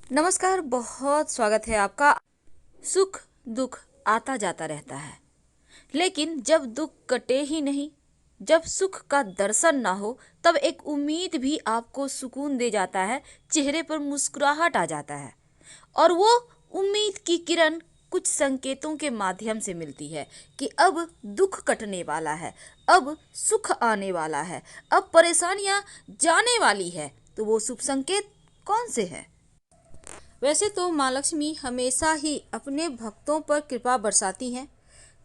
नमस्कार, बहुत स्वागत है आपका। सुख दुख आता जाता रहता है, लेकिन जब दुख कटे ही नहीं, जब सुख का दर्शन ना हो, तब एक उम्मीद भी आपको सुकून दे जाता है, चेहरे पर मुस्कुराहट आ जाता है। और वो उम्मीद की किरण कुछ संकेतों के माध्यम से मिलती है कि अब दुख कटने वाला है, अब सुख आने वाला है, अब परेशानियां जाने वाली है। तो वो शुभ संकेत कौन से है? वैसे तो माँ लक्ष्मी हमेशा ही अपने भक्तों पर कृपा बरसाती हैं।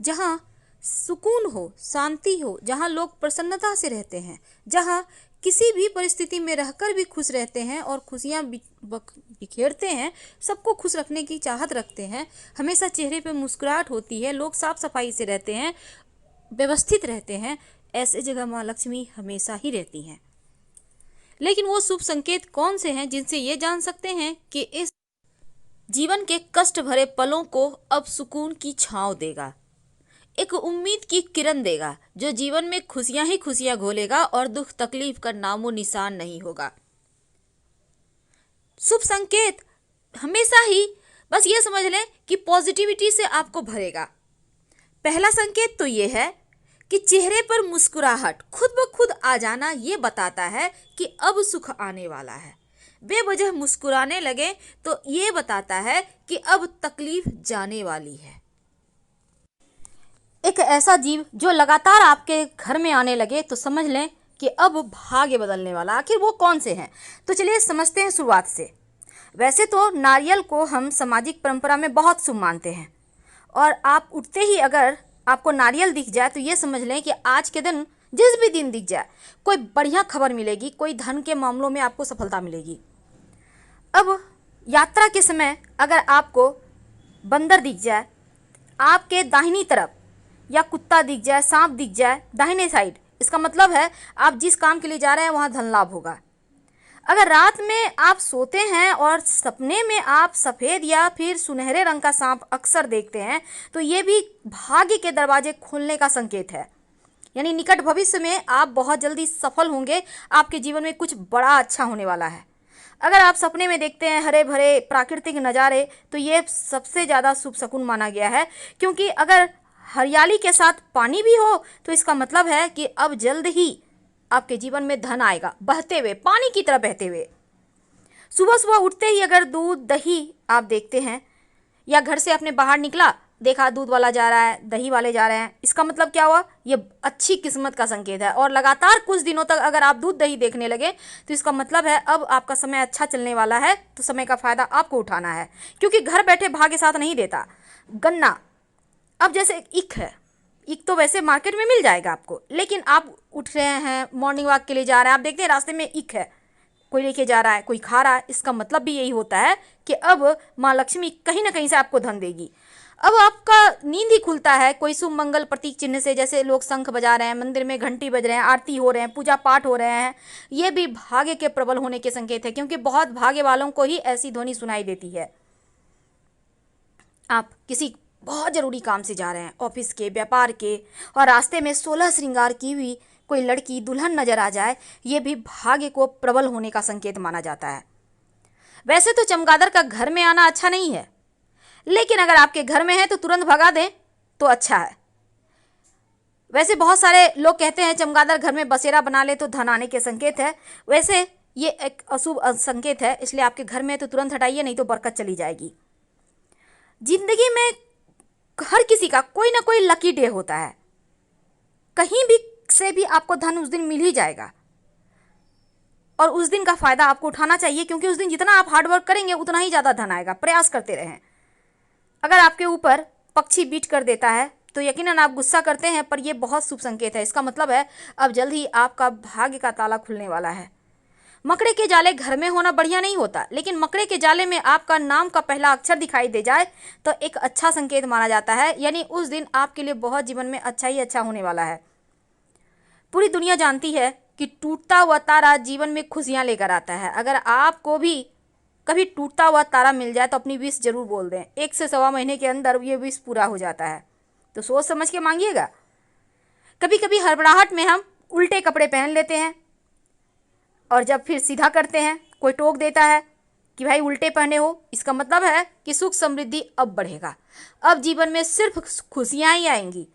जहाँ सुकून हो, शांति हो, जहाँ लोग प्रसन्नता से रहते हैं, जहाँ किसी भी परिस्थिति में रहकर भी खुश रहते हैं और खुशियाँ बिखेरते हैं, सबको खुश रखने की चाहत रखते हैं, हमेशा चेहरे पे मुस्कुराहट होती है, लोग साफ सफाई से रहते हैं, व्यवस्थित रहते हैं, ऐसे जगह माँ लक्ष्मी हमेशा ही रहती हैं। लेकिन वो शुभ संकेत कौन से हैं जिनसे ये जान सकते हैं कि इस जीवन के कष्ट भरे पलों को अब सुकून की छांव देगा, एक उम्मीद की किरण देगा, जो जीवन में खुशियां ही खुशियां घोलेगा और दुख तकलीफ का नामो निशान नहीं होगा। शुभ संकेत हमेशा ही बस ये समझ लें कि पॉजिटिविटी से आपको भरेगा। पहला संकेत तो ये है कि चेहरे पर मुस्कुराहट खुद ब खुद आ जाना, ये बताता है कि अब सुख आने वाला है। बेवजह मुस्कुराने लगे तो ये बताता है कि अब तकलीफ जाने वाली है। एक ऐसा जीव जो लगातार आपके घर में आने लगे तो समझ लें कि अब भाग्य बदलने वाला। आखिर वो कौन से हैं? तो चलिए समझते हैं शुरुआत से। वैसे तो नारियल को हम सामाजिक परंपरा में बहुत शुभ मानते हैं, और आप उठते ही अगर आपको नारियल दिख जाए तो ये समझ लें कि आज के दिन, जिस भी दिन दिख जाए, कोई बढ़िया खबर मिलेगी, कोई धन के मामलों में आपको सफलता मिलेगी। अब यात्रा के समय अगर आपको बंदर दिख जाए आपके दाहिनी तरफ, या कुत्ता दिख जाए, सांप दिख जाए दाहिने साइड, इसका मतलब है आप जिस काम के लिए जा रहे हैं वहां धन लाभ होगा। अगर रात में आप सोते हैं और सपने में आप सफ़ेद या फिर सुनहरे रंग का सांप अक्सर देखते हैं, तो ये भी भाग्य के दरवाजे खुलने का संकेत है। यानी निकट भविष्य में आप बहुत जल्दी सफल होंगे, आपके जीवन में कुछ बड़ा अच्छा होने वाला है। अगर आप सपने में देखते हैं हरे भरे प्राकृतिक नज़ारे, तो ये सबसे ज़्यादा शुभ शकुन माना गया है, क्योंकि अगर हरियाली के साथ पानी भी हो तो इसका मतलब है कि अब जल्द ही आपके जीवन में धन आएगा, बहते हुए, पानी की तरह बहते हुए। सुबह सुबह उठते ही अगर दूध दही आप देखते हैं, या घर से आपने बाहर निकला, देखा दूध वाला जा रहा है, दही वाले जा रहे हैं, इसका मतलब क्या हुआ? ये अच्छी किस्मत का संकेत है। और लगातार कुछ दिनों तक अगर आप दूध दही देखने लगे तो इसका मतलब है अब आपका समय अच्छा चलने वाला है, तो समय का फायदा आपको उठाना है, क्योंकि घर बैठे भाग्य साथ नहीं देता। गन्ना, अब जैसे ईख है, ईख तो वैसे मार्केट में मिल जाएगा आपको, लेकिन आप उठ रहे हैं, मॉर्निंग वॉक के लिए जा रहे हैं, आप देखते हैं रास्ते में ईख है, कोई लेके जा रहा है, कोई खा रहा है, इसका मतलब भी यही होता है कि अब माँ लक्ष्मी कहीं ना कहीं से आपको धन देगी। अब आपका नींद ही खुलता है कोई शुभ मंगल प्रतीक चिन्ह से, जैसे लोग शंख बजा रहे हैं, मंदिर में घंटी बज रहे हैं, आरती हो रहे हैं, पूजा पाठ हो रहे हैं, ये भी भाग्य के प्रबल होने के संकेत है, क्योंकि बहुत भाग्य वालों को ही ऐसी ध्वनि सुनाई देती है। आप किसी बहुत ज़रूरी काम से जा रहे हैं, ऑफिस के, व्यापार के, और रास्ते में 16 श्रृंगार की हुई कोई लड़की दुल्हन नजर आ जाए, ये भी भाग्य को प्रबल होने का संकेत माना जाता है। वैसे तो चमगादड़ का घर में आना अच्छा नहीं है, लेकिन अगर आपके घर में है तो तुरंत भगा दें तो अच्छा है। वैसे बहुत सारे लोग कहते हैं चमगादड़ घर में बसेरा बना ले तो धन आने के संकेत है। वैसे ये एक अशुभ संकेत है, इसलिए आपके घर में है तो तुरंत हटाइए, नहीं तो बरकत चली जाएगी। जिंदगी में हर किसी का कोई ना कोई लकी डे होता है, कहीं भी से भी आपको धन उस दिन मिल ही जाएगा, और उस दिन का फायदा आपको उठाना चाहिए, क्योंकि उस दिन जितना आप हार्डवर्क करेंगे उतना ही ज़्यादा धन आएगा। प्रयास करते रहें। अगर आपके ऊपर पक्षी बीट कर देता है तो यकीनन आप गुस्सा करते हैं, पर यह बहुत शुभ संकेत है। इसका मतलब है अब जल्द ही आपका भाग्य का ताला खुलने वाला है। मकड़े के जाले घर में होना बढ़िया नहीं होता, लेकिन मकड़े के जाले में आपका नाम का पहला अक्षर दिखाई दे जाए तो एक अच्छा संकेत माना जाता है, यानी उस दिन आपके लिए बहुत जीवन में अच्छा ही अच्छा होने वाला है। पूरी दुनिया जानती है कि टूटता हुआ तारा जीवन में खुशियां लेकर आता है। अगर आपको भी कभी टूटता हुआ तारा मिल जाए तो अपनी विश जरूर बोल दें, 1 से सवा महीने के अंदर ये विश पूरा हो जाता है, तो सोच समझ के मांगिएगा। कभी कभी हड़बड़ाहट में हम उल्टे कपड़े पहन लेते हैं, और जब फिर सीधा करते हैं कोई टोक देता है कि भाई उल्टे पहने हो, इसका मतलब है कि सुख समृद्धि अब बढ़ेगा, अब जीवन में सिर्फ खुशियाँ ही आएंगी।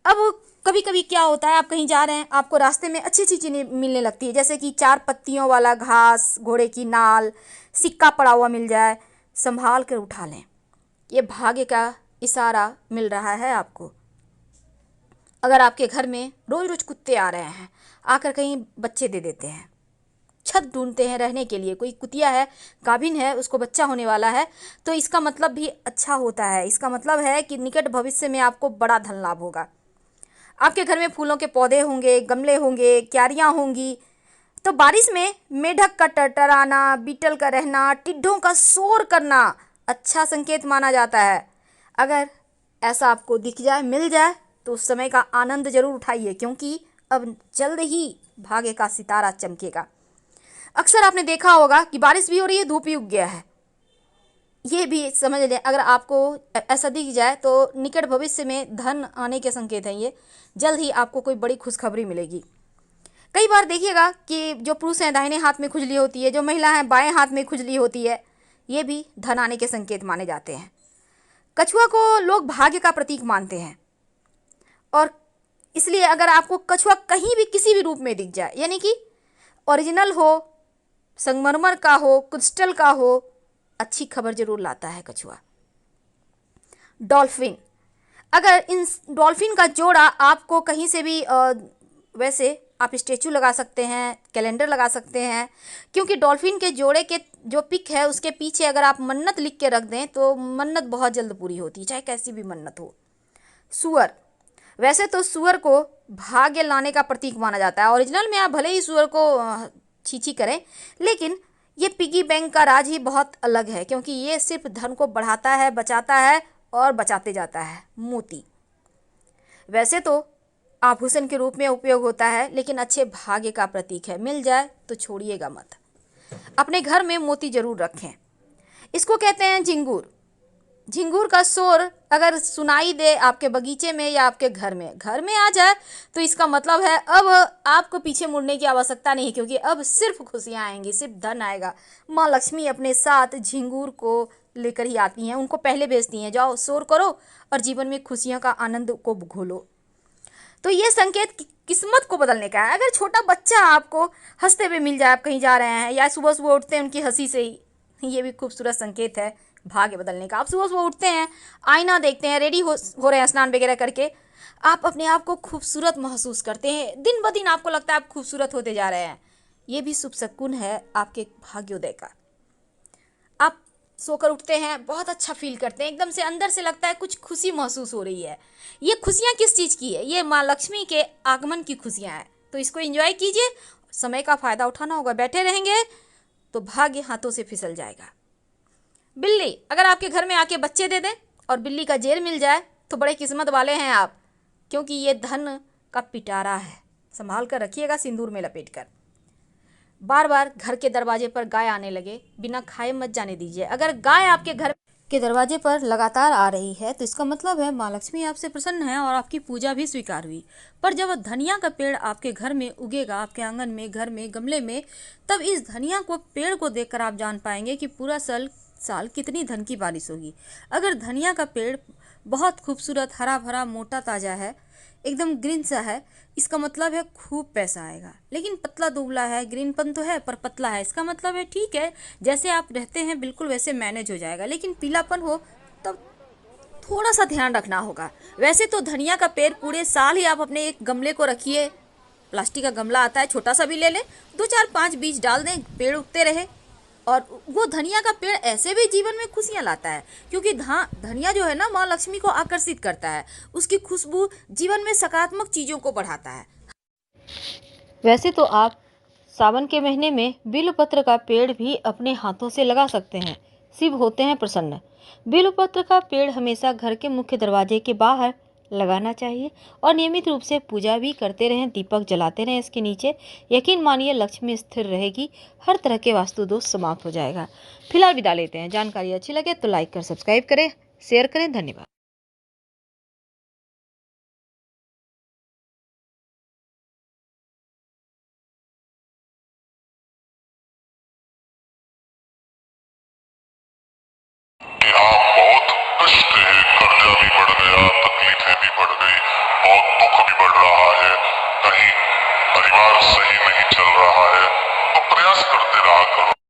अब कभी कभी क्या होता है, आप कहीं जा रहे हैं, आपको रास्ते में अच्छी अच्छी चीज़ें मिलने लगती है, जैसे कि 4 पत्तियों वाला घास, घोड़े की नाल, सिक्का पड़ा हुआ मिल जाए, संभाल कर उठा लें। ये भाग्य का इशारा मिल रहा है आपको। अगर आपके घर में रोज रोज कुत्ते आ रहे हैं, आकर कहीं बच्चे दे देते हैं, छत ढूंढते हैं रहने के लिए, कोई कुतिया है, गाभिन है, उसको बच्चा होने वाला है, तो इसका मतलब भी अच्छा होता है। इसका मतलब है कि निकट भविष्य में आपको बड़ा धन लाभ होगा। आपके घर में फूलों के पौधे होंगे, गमले होंगे, क्यारियाँ होंगी, तो बारिश में मेढक का टरटराना, बीटल का रहना, टिड्ढों का शोर करना अच्छा संकेत माना जाता है। अगर ऐसा आपको दिख जाए, मिल जाए, तो उस समय का आनंद जरूर उठाइए, क्योंकि अब जल्द ही भाग्य का सितारा चमकेगा। अक्सर आपने देखा होगा कि बारिश भी हो रही है, धूप भी उग गया है। ये भी समझ लें, अगर आपको ऐसा दिख जाए तो निकट भविष्य में धन आने के संकेत हैं ये। जल्द ही आपको कोई बड़ी खुशखबरी मिलेगी। कई बार देखिएगा कि जो पुरुष हैं दाहिने हाथ में खुजली होती है, जो महिला हैं बाएं हाथ में खुजली होती है, ये भी धन आने के संकेत माने जाते हैं। कछुआ को लोग भाग्य का प्रतीक मानते हैं, और इसलिए अगर आपको कछुआ कहीं भी किसी भी रूप में दिख जाए, यानी कि ओरिजिनल हो, संगमरमर का हो, क्रिस्टल का हो, अच्छी खबर जरूर लाता है कछुआ। डॉल्फिन, अगर इन डॉल्फिन का जोड़ा आपको कहीं से भी वैसे आप स्टेचू लगा सकते हैं, कैलेंडर लगा सकते हैं, क्योंकि डॉल्फिन के जोड़े के जो पिक है उसके पीछे अगर आप मन्नत लिख के रख दें तो मन्नत बहुत जल्द पूरी होती है, चाहे कैसी भी मन्नत हो। सुअर, वैसे तो सुअर को भाग्य लाने का प्रतीक माना जाता है। ओरिजिनल में आप भले ही सुअर को छीछी करें, लेकिन ये पिगी बैंक का राज ही बहुत अलग है, क्योंकि ये सिर्फ धन को बढ़ाता है, बचाता है और बचाते जाता है। मोती, वैसे तो आभूषण के रूप में उपयोग होता है, लेकिन अच्छे भाग्य का प्रतीक है। मिल जाए तो छोड़िएगा मत, अपने घर में मोती जरूर रखें। इसको कहते हैं झिंगूर। झिंगूर का शोर अगर सुनाई दे आपके बगीचे में या आपके घर में आ जाए, तो इसका मतलब है अब आपको पीछे मुड़ने की आवश्यकता नहीं, क्योंकि अब सिर्फ खुशियाँ आएंगी, सिर्फ धन आएगा। माँ लक्ष्मी अपने साथ झिंगूर को लेकर ही आती हैं, उनको पहले भेजती हैं, जाओ शोर करो और जीवन में खुशियों का आनंद को घोलो। तो ये संकेत किस्मत को बदलने का है। अगर छोटा बच्चा आपको हंसते हुए मिल जाए, आप कहीं जा रहे हैं, या सुबह सुबह उठते हैं उनकी हंसी से ही, ये भी खूबसूरत संकेत है भाग्य बदलने का। आप सुबह सुबह उठते हैं, आईना देखते हैं, रेडी हो रहे हैं स्नान वगैरह करके, आप अपने आप को खूबसूरत महसूस करते हैं, दिन ब दिन आपको लगता है आप खूबसूरत होते जा रहे हैं। ये भी शुभ शकुन है आपके भाग्योदय का। आप सोकर उठते हैं, बहुत अच्छा फील करते हैं, एकदम से अंदर से लगता है कुछ खुशी महसूस हो रही है। ये खुशियाँ किस चीज़ की है? ये माँ लक्ष्मी के आगमन की खुशियाँ हैं। तो इसको एंजॉय कीजिए, समय का फ़ायदा उठाना होगा। बैठे रहेंगे तो भाग्य हाथों से फिसल जाएगा। बिल्ली, अगर आपके घर में आके बच्चे दे दें और बिल्ली का जेर मिल जाए तो बड़े किस्मत वाले हैं आप, क्योंकि ये धन का पिटारा है। संभाल कर रखिएगा सिंदूर में लपेट कर। बार बार घर के दरवाजे पर गाय आने लगे, बिना खाए मत जाने दीजिए। अगर गाय आपके घर के दरवाजे पर लगातार आ रही है तो इसका मतलब है माँ लक्ष्मी आपसे प्रसन्न है और आपकी पूजा भी स्वीकार हुई। पर जब धनिया का पेड़ आपके घर में उगेगा, आपके आंगन में, घर में, गमले में, तब इस धनिया को, पेड़ को देखकर आप जान पाएंगे कि पूरा साल कितनी धन की बारिश होगी। अगर धनिया का पेड़ बहुत खूबसूरत, हरा भरा, मोटा, ताज़ा है, एकदम ग्रीन सा है, इसका मतलब है खूब पैसा आएगा। लेकिन पतला दुबला है, ग्रीनपन तो है पर पतला है, इसका मतलब है ठीक है, जैसे आप रहते हैं बिल्कुल वैसे मैनेज हो जाएगा। लेकिन पीलापन हो तब थोड़ा सा ध्यान रखना होगा। वैसे तो धनिया का पेड़ पूरे साल ही आप अपने एक गमले को रखिए, प्लास्टिक का गमला आता है, छोटा सा भी ले लें, 2 4 5 बीज डाल दें, पेड़ उगते रहे। और वो धनिया का पेड़ ऐसे भी जीवन में खुशियाँ लाता है, क्योंकि धनिया जो है ना, माँ लक्ष्मी को आकर्षित करता है। उसकी खुशबू जीवन में सकारात्मक चीज़ों को बढ़ाता है। वैसे तो आप सावन के महीने में बिल्वपत्र का पेड़ भी अपने हाथों से लगा सकते हैं, शिव होते हैं प्रसन्न। बिल्वपत्र का पेड़ हमेशा घर के मुख्य दरवाजे के बाहर लगाना चाहिए और नियमित रूप से पूजा भी करते रहें, दीपक जलाते रहें इसके नीचे। यकीन मानिए लक्ष्मी स्थिर रहेगी, हर तरह के वास्तु दोष समाप्त हो जाएगा। फिलहाल विदा लेते हैं। जानकारी अच्छी लगे तो लाइक कर सब्सक्राइब करें, शेयर करें। धन्यवाद। भी बढ़ गई, बहुत दुख भी बढ़ रहा है, कहीं परिवार सही नहीं चल रहा है, तो प्रयास करते रहा करो।